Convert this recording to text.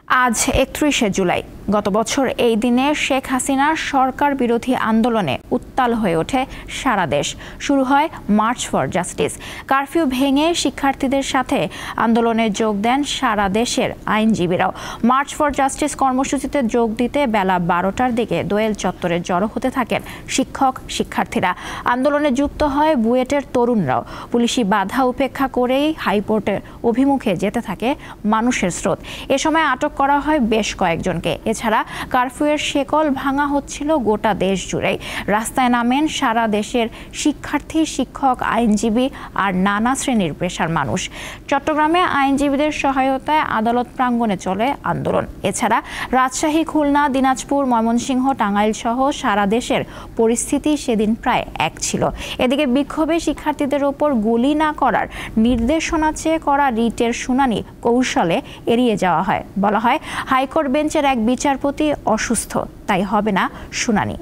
আজ ৩১শে জুলাই। গত বছর এই দিনে শেখ হাসিনার সরকার বিরোধী আন্দোলনে উত্তাল হয়ে ওঠে সারা দেশ। শুরু হয় মার্চ ফর জাস্টিস। কারফিউ ভেঙে শিক্ষার্থীদের সাথে আন্দোলনে যোগ দেন সারা দেশের আইনজীবীরাও। মার্চ ফর জাস্টিস কর্মসূচিতে যোগ দিতে বেলা ১২টার দিকে দোয়েল চত্বরে জড়ো হতে থাকেন শিক্ষক শিক্ষার্থীরা। আন্দোলনে যুক্ত হয় বুয়েটের তরুণরাও। পুলিশি বাধা উপেক্ষা করেই হাইকোর্টের অভিমুখে যেতে থাকে মানুষের স্রোত। এ সময় আটক করা হয় বেশ কয়েকজনকে। এছাড়া কারফিউয়ের শেকল ভাঙা হচ্ছিল গোটা দেশ জুড়েই। রাস্তায় নামেন সারা দেশের শিক্ষার্থী, শিক্ষক, আইনজীবী আর নানা শ্রেণীর পেশার মানুষ। চট্টগ্রামে আইনজীবীদের সহায়তায় আদালত প্রাঙ্গণে চলে আন্দোলন। এছাড়া রাজশাহী, খুলনা, দিনাজপুর, ময়মনসিংহ, টাঙ্গাইল সহ সারা দেশের পরিস্থিতি সেদিন প্রায় এক ছিল। এদিকে বিক্ষোভে শিক্ষার্থীদের ওপর গুলি না করার নির্দেশনা চেয়ে করা রিটের শুনানি কৌশলে এড়িয়ে যাওয়া হয়। বলা হয়, হাইকোর্ট বেঞ্চের এক বিচারপতি অসুস্থ, তাই হবে না শুনানি।